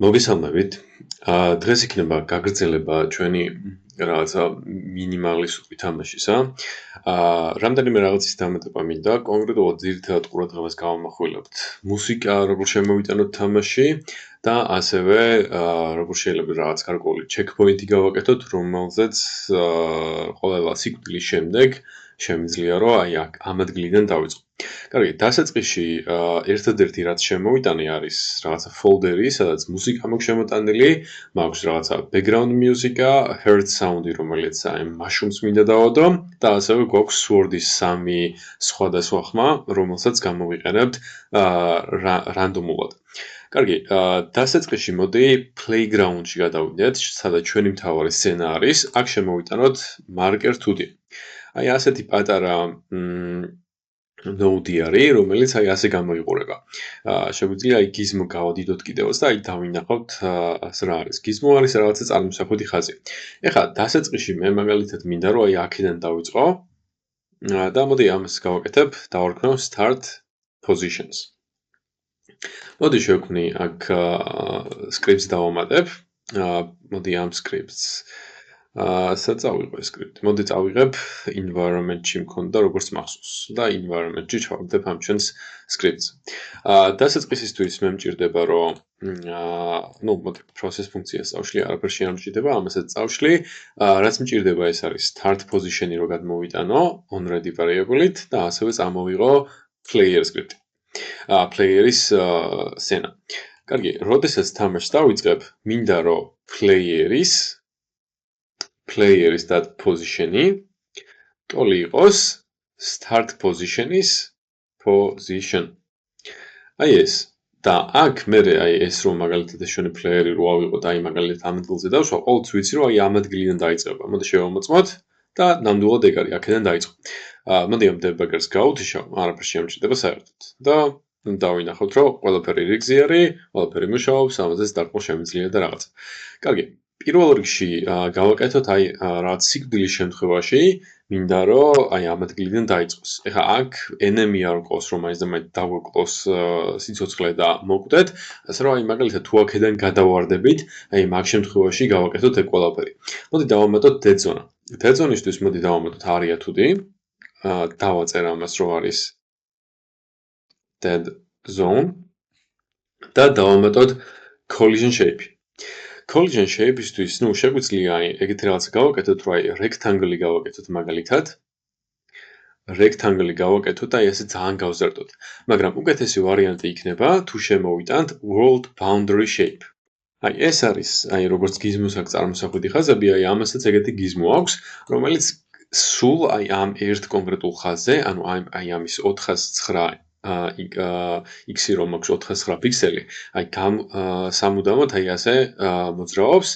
მოგესალმებით. დღეს იქნება გაგრძელება ჩვენი რაღაცა მინიმალისტური თამაშისა. რამდენიმე რაღაცის დამატება მინდა. კონკრეტულად ძირითადად ყურადღებას გავამახვილებთ მუსიკა, როგორ შემოვიტანოთ თამაში და ასევე როგორ შეიძლება რაღაც გარკვეული ჩეკპოინტი გავაკეთოთ, რომელზეც ყველა სიკვდილის შემდეგ შემიძლია რომ აი ამ ადგილიდან დავიწყო. კარგი, დასაწყისში ერთადერთი რაც შემოვიტანე არის რაღაცა ფოლდერი, სადაც მუსიკა მაქვს შემოტანილი, მაქვს რაღაცა background მუსიკა, heart sound-ი, რომელიც აი მაშრუმს მინდა დავადო და ასევე გვაქვს Sword-ის 3 სხვადასხვა ხმა, რომელსაც გამოვიყენებთ რანდომულად. კარგი, დასაწყისში მოდი playground-ში გადავიდეთ, სადაც ჩვენი მთავარი სცენა არის. აქ შემოვიტანოთ marker 2D. აი ასეთი პატარა ნოუდი არის, რომელიც აი ასე გამოიყურება. შეგვიძლია აი გიზმო გავადიდოთ კიდევაც და აი დავინახავთ რა არის. გიზმო არის რაღაცა წარმოსახვედი ხაზი. ეხლა დასაწყისში მე მაგალითად მინდა რომ აი აქედან დავიწყო და მოდი ამას გავაკეთებ, დავარქმევ start positions. მოდი შევქმნი აქ scripts დავამატებ. მოდი ამ scripts საწავიღო script. მოდი წავიღებ environment-ში მქონდა როგორც მახსოვს და environment-ში ჩავაგდებ ამ ჩვენს scripts. დასაწყისისთვის მე მჭირდება რომ მოდი process ფუნქციას წავშლი, არაფერ შეამჭირდება, ამასაც წავშლი. რაც მჭირდება ეს არის start position-ი რომ გადმოვიტანო onReady variable-ით და ასევე წამოვიღო player script. player-ის სცენა. კარგი, როდესაც თამაშს დავიწყებ, მინდა რომ player-ის that position-ი ტოლი იყოს start position-ის position. აი ეს და აქ მე აი ეს რომ მაგალითად შენი player-ი რო ავიღო და აი მაგალითად ამ ადგილზე დავშვა, ყოველთვის ვიცი რომ აი ამ ადგილიდან დაიწყება. მოდი შევამოწმოთ და ნამდვილად ეგ არის, აქედან დაიწყო. მოდი ამ debugger-ს გავუთიშავ, არაფერ შეამჭირდება საერთოდ. და დავინახოთ რომ ყველაფერი რიგზი არის, ყველაფერი მუშაობს, ამაზეც დარტყმა შემიძლია და რაღაც. კარგი. პირველ რიგში გავაკეთოთ აი რაღაც სიკვდილის შემთხვევაში მინდა რომ აი ამ ადგილიდან დაიწყოს. ეხლა აქ enemy არ ყავს რომ მაინც და მაინც დაგვეკლოს სიცოცხლე და მოკვდეთ, ასე რომ აი მაგალითად თუ აქედან გადავარდებით, აი მაგ შემთხვევაში გავაკეთოთ ეგ ყველაფერი. მოდი დავამატოთ dead zone. dead zone-ისთვის მოდი დავამატოთ aria 2D. დავაწერ ამას რომ არის dead zone და დავამატოთ collision shape. collision shape-ისთვის, შეგვიძლია აი ეგეთი რაღაცა გავაკეთოთ, რომ აი rectangle-ი გავაკეთოთ მაგალითად. rectangle-ი გავაკეთოთ და აი ესე ძალიან გავზარდოთ. მაგრამ უკეთესი ვარიანტი იქნება თუ შემოვიტანთ world boundary shape. აი ეს არის, აი როგორც გიზმოს აქ წარმოსახვედი ხაზები, აი ამასაც ეგეთი გიზმო აქვს, რომელიც სულ აი ამ ერთ კონკრეტულ ხაზზე, ანუ აი ამის 409 x-ი რომ აქვს 409 პიქსელი, აი სამუდამოდ აი ასე მოძრაობს.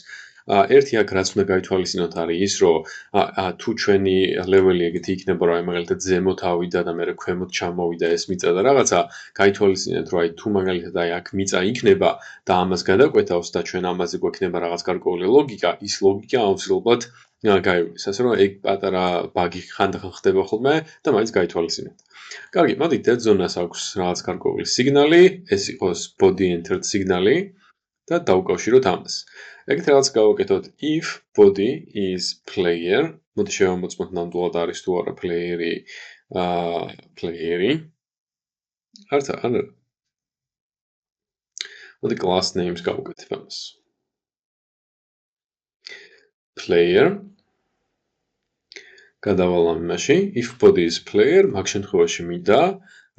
ერთი აქ რაც უნდა გაითვალისწინოთ არის ის, რომ თუ ჩვენი ლეველი ეგეთი იქნება, რომ აი მაგალითად ზემოთ ავიდა და მერე ქვემოთ ჩამოვიდა ეს მიწა და რაღაცა, გაითვალისწინეთ, რომ აი თუ მაგალითად აი აქ მიწა იქნება და ამას გადაკვეთავს და ჩვენ ამაზე გვექნება რაღაც გარკვეული ლოგიკა, ის ლოგიკა აუცილებლად გაივლის. ასე რომ ეგ პატარა ბაგი ხანდახან ხდება ხოლმე და მაინც გაითვალისწინეთ. კარგი, მოდი dead zone-ას აქვს რაღაც გარკვეული სიგნალი, ეს იყოს body entered სიგნალი და დავუკავშიროთ ამას. ეგეთ რაღაც გავაკეთოთ if body is player. მოდი შევამოწმოთ ნამდვილად არის თუ არა player-ი. არც არა. მოდი class names გავუკეთებ ამას. player გადავალ ამაში, if body is player, მაგ შემთხვევაში მინდა,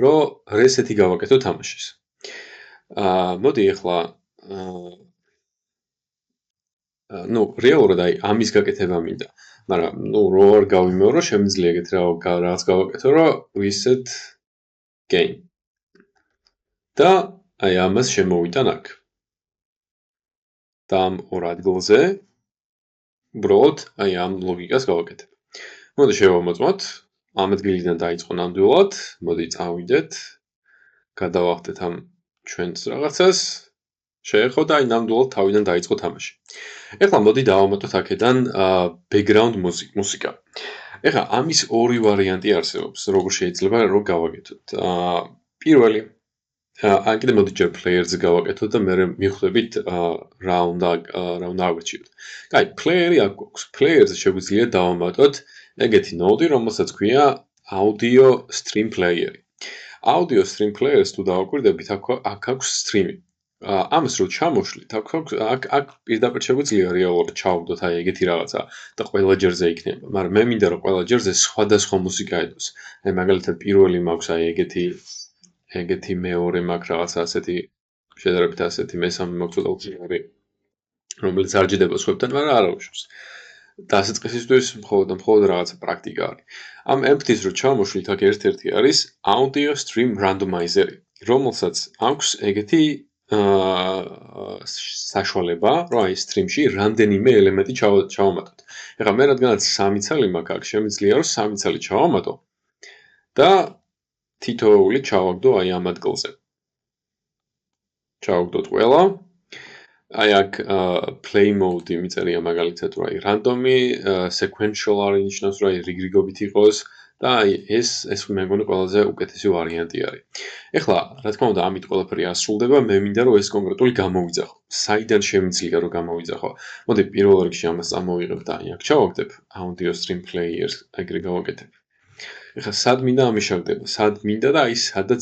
რომ reset-ი გავაკეთო თამაშის. მოდი ახლა რეალურად აი ამის გაკეთება მინდა. მაგრამ რო არ გავიმეორო, შემიძლია ეგეთ რაღაც გავაკეთო, რომ reset game. და აი ამას შემოვიტან აქ. და ამ ორ ადგილზე უბრალოდ აი ამ ლოგიკას გავაკეთებ. მოდი შევამოწმოთ, ამ ადგილიდან დაიწყო ნამდვილად, მოდი წავიდეთ, გადავახტეთ ამ ჩვენს რაღაცას, შეეხო და აი ნამდვილად თავიდან დაიწყო თამაში. ეხლა მოდი დავამატოთ აქედან background მუსიკა. ეხლა ამის ორი ვარიანტი არსებობს, როგორ შეიძლება რომ გავაკეთოთ. პირველი ან კიდე მოდი ჯერ player-ზე გავაკეთოთ და მე მივხვდებით რა უნდა ავირჩიოთ. კაი, player-ი აქ გვაქვს. player-ზე შეგვიძლია დავამატოთ ეგეთი node, რომელსაც ქვია audio stream player-ი. audio stream player-ს თუ დავაკვირდებით, აქ აქვს stream-ი. ამას რო ჩამოშლით, აქ პირდაპირ შეგვიძლია რეალურად ჩავაგდოთ აი ეგეთი რაღაცა და ყველა ჯერზე იქნება, მაგრამ მე მინდა რომ ყველა ჯერზე სხვადასხვა მუსიკა ედოს. აი მაგალითად პირველი მაქვს აი ეგეთი მეორე მაქვს რაღაცა ასეთი შედარებით ასეთი მესამე მაქვს ცოტა უცნაური რომელიც არ ჯდება სხვებთან, მაგრამ არ აუშავს. დასაწყისისთვის მხოლოდ რაღაცა პრაქტიკა არის. ამ empty-ს რო ჩავმოშლით, აქ ერთ-ერთი არის audio stream randomizer-ი, რომელსაც აქვს ეგეთი საშუალება, რომ აი stream-ში რამდენიმე ელემენტი ჩავამატოთ. ეხლა მე რადგანაც 3 ცალი მაქვს აქ, შემიძლია რომ 3 ცალი ჩავამატო და თითოეული ჩავაგდო აი ამ ადგილზე. ჩავაგდოთ ყველა. აი აქ play mode მიწერია მაგალითად რომ აი random-ი, sequential არის ნიშნავს რომ აი რიგრიგობით იყოს და აი ეს მეგონი ყველაზე უკეთესი ვარიანტი არის. ეხლა რა თქმა უნდა ამით ყველაფერი ასრულდება, მე მინდა რომ ეს კონკრეტული გამოვიძახო. საიდან შემიძლია რომ გამოვიძახო? მოდი პირველ რიგში ამას წამოვიღებ და აი აქ ჩავაგდებ audio stream players, ეგრე გავაკეთებ. ეხლა სად მინდა ამიშავდება? სად მინდა და აი სადაც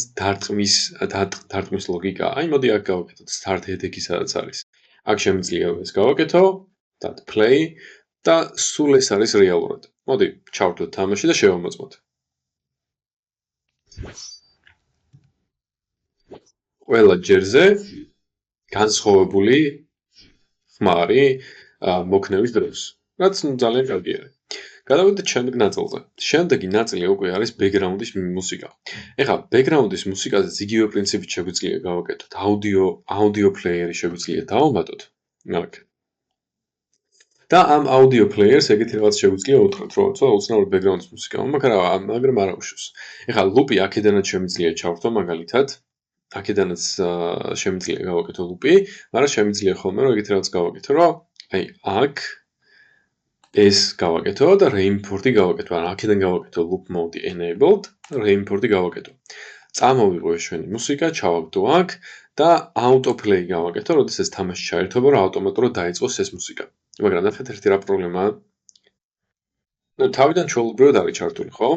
დარტყმის ლოგიკა. აი მოდი აქ გავაკეთოთ start headache-ი სადაც არის. აქ შემიძლია ეს გავაკეთო, და play და სულ ეს არის რეალურად. მოდი ჩავდოთ თამაში და შევამოწმოთ. ყველა ჯერზე განსხვავებული ხმარი მოქნევის დროს, რაც ძალიან კარგი არის. გადავიდეთ შემდეგ ნაწილზე. შემდეგი ნაწილი უკვე არის background-ის მუსიკა. ეხლა background-ის მუსიკაზეც იგივე პრინციპით შეგვიძლია გავაკეთოთ. audio player-ი შეგვიძლია დავამატოთ. აქ. და ამ audio player-ს ეგეთი რაღაც შეგვიძლია უთხრათ, რომ ცოტა უცნაური background-ის მუსიკა, მაგრამ არ აუშავს. ეხლა loop-ი აქედანაც შემიძლია ჩავრთო მაგალითად. აქედანაც შემიძლია გავაკეთო loop-ი, მაგრამ შემიძლია ხოლმე რომ ეგეთი რაღაც გავაკეთო, რომ აი აქ ეს გავაკეთო და re-import-ი გავაკეთო, ან აქედან გავაკეთო loop mode enabled, re-import-ი გავაკეთო. წამოვიღო ეს ჩვენი მუსიკა, ჩავაგდო აქ და auto-play გავაკეთო, როდესაც ეს თამაში ჩაერთვება, რომ ავტომატურად დაიწყოს ეს მუსიკა. მაგრამ ნახეთ ერთი რა პრობლემაა. ნუ თავიდან ჩვეულებრივად არის ჩართული, ხო?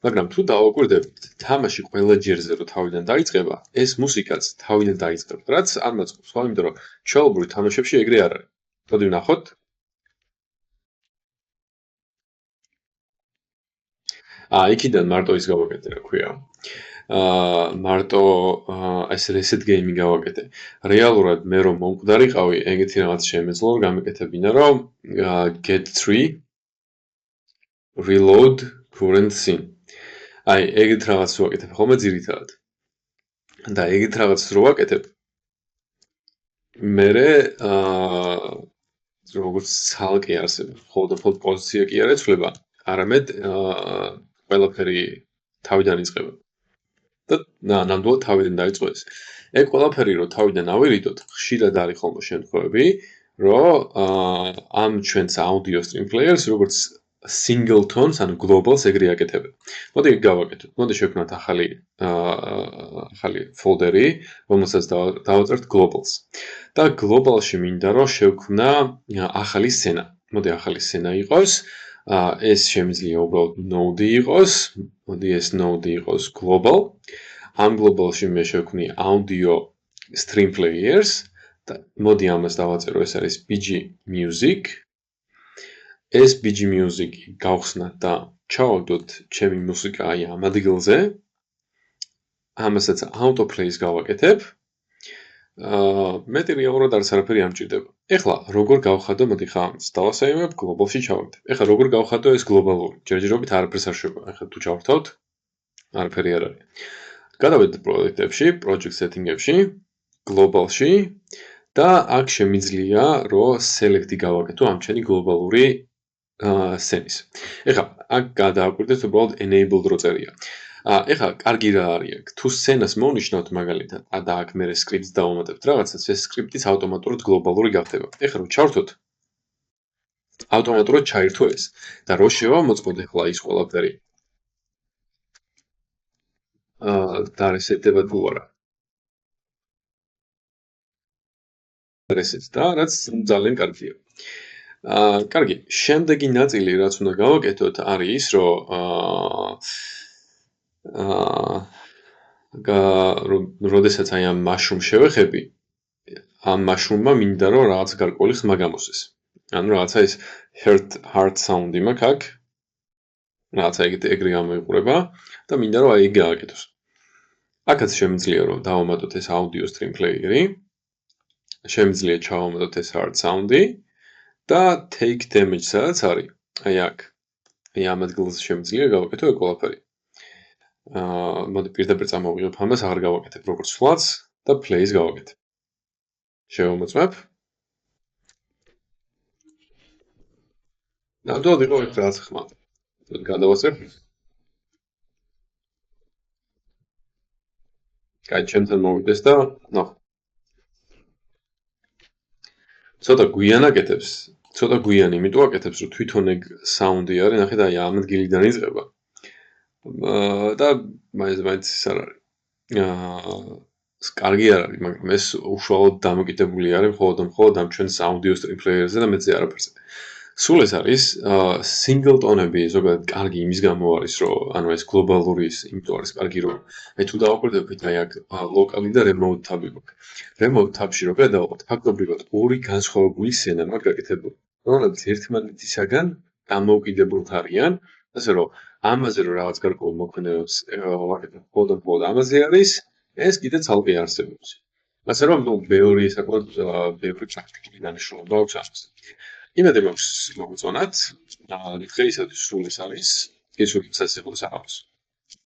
მაგრამ თუ დავაკვირდებით, თამაში ყველა ჯერზე რომ თავიდან დაიწყება, ეს მუსიკაც თავიდან დაიწყება, რაც არ მაწყობს, ხო? იმიტომ რომ ჩვეულებრივ თამაშებში ეგრე არ არის. მოდი ვნახოთ. იქიდან მარტო ის გავაკეთე, რა ქვია. მარტო ეს reset game-ი გავაკეთე. რეალურად მე რომ მომკვდარიყავი, ეგეთი რაღაც შემეძლო, რომ გამეკეთებინა, რომ get 3 reload current scene. აი, ეგეთ რაღაც ვაკეთებ ხოლმე ძირითადად. და ეგეთ რაღაც რო ვაკეთებ, მერე როგორც ცალკე არსება, მხოლოდ პოზიცია კი არ ეცვლება, არამედ ყველაფერი თავიდან იწყება. და ნამდვილად თავიდან დაიწყო ეს. ეგ ყველაფერი რო თავიდან ავირიდოთ, ხშირად არის ხოლმე შემთხვევები, რომ ამ ჩვენს audio stream players როგორც singletons, ანუ globals ეგრე აკეთებენ. მოდი გავაკეთოთ. მოდი შევქმნათ ახალი folder-ი, რომელსაც დავაწერთ globals. და global-ში მინდა რომ შევქმნა ახალი სცენა. მოდი ახალი სცენა იყოს. ეს შემიძლია უბრალოდ node იყოს. მოდი ეს node იყოს global. ამ global-ში მე შევქმნი audio stream players და მოდი ამას დავაწერო, ეს არის BG music. ეს BG music გავხსნათ და ჩავაგდოთ ჩემი მუსიკა აი ამ ადგილზე. ამასაც auto-play-ს გავაკეთებ. მეტი რეალურად არც არაფერი ამჭირდება. ეხლა როგორ გავხადო, მოდი ხა დავასაიმებ, global-ში ჩავაგდებ. ეხლა როგორ გავხადო ეს გლობალური? ჯერჯერობით არაფერს არ შეგვიძლია. ეხლა თუ ჩავრთავთ, არაფერი არ არის. გადავიდეთ პროექტებში, project setting-ებში, global-ში და აქ შემიძლია რომ select-ი გავაკეთო ამ ჩვენი გლობალური სცენის. ეხლა აქ გადააკვირდეთ უბრალოდ enabled რო წერია. ეხლა კარგი რა არის აქ? თუ სცენას მოვნიშნავთ მაგალითად, და აქ მე script-ს დავამატებთ რაღაცას, ეს script-იც ავტომატურად გლობალური გახდება. ეხლა რო ჩავრთოთ, ავტომატურად ჩაირთო ეს. და რო შევამოწმოთ ეხლა ის ყველაფერი. და რესეტდება თუ არა. ესეც და რაც ძალიან კარგია. კარგი, შემდეგი ნაწილი, რაც უნდა გავაკეთოთ, არის ის, რომ როდესაც აი ამ mushroom შევეხები, ამ mushroom-მა მინდა რომ რაღაც გარკვეული ხმა გამოსცეს. ანუ რაღაცა ის heart sound-ი მაქვს აქ. რაღაცა ეგრე გამოიყურება და მინდა რომ აი იგი გააკეთოს. აქაც შემიძლია რომ დავამატოთ ეს audio stream player-ი. შემიძლია ჩავამატოთ ეს heart sound-ი და take damage სადაც არის. აი აქ. აი ამ ადგილას შემიძლია გავაკეთო ეგ ყველაფერი. მოდი პირდაპირ წამოვიღებ ამას, აღარ გავაკეთებ როგორც flats და play-ს გავაკეთებ. შევამოწმებ. ნამდვილად იყო ეს რაღაც ხმა. გადავასწრებ. კაი, ჩემთან მოვიდეს და ნახო. ცოტა გვიან აკეთებს, ცოტა გვიანი, იმიტომ აკეთებს, რომ თვითონ ეგ საუნდი არის, ნახე და აი ამ ადგილიდან იწყება. და მაინც ის არ არის. კარგი არ არის, მაგრამ ეს უშუალოდ დამოკიდებული არის მხოლოდ ამ ჩვენს audio stream player-ზე და მეც არაფერზე. სულ ეს არის single tone-ები, ზოგადად კარგი იმის გამო არის, რომ ანუ ეს გლობალური ის იმიტომ არის კარგი, რომ აი თუ დავაკვირდებით, აი აქ locally და remote tab-ი გვაქვს. remote tab-ში რო გადავყავთ, ფაქტობრივად ორი განსხვავებული სცენა მაქვს გაკეთებული, რომლებიც ერთმანეთისაგან დამოუკიდებელ არიან, ასე რომ ამაზე რომ რაღაც გარკვეულ მოქმედებას ვაკეთებ, მხოლოდ ამაზე არის, ეს კიდე ცალკე არსებობს. ასე რომ ბევრი საკუთარ ბევრი პრაქტიკული დანიშნულება აქვს ამას. იმედი მაქვს მოგწონათ. დღეისათვის სულ ეს არის. გისურვებთ სასწაულს.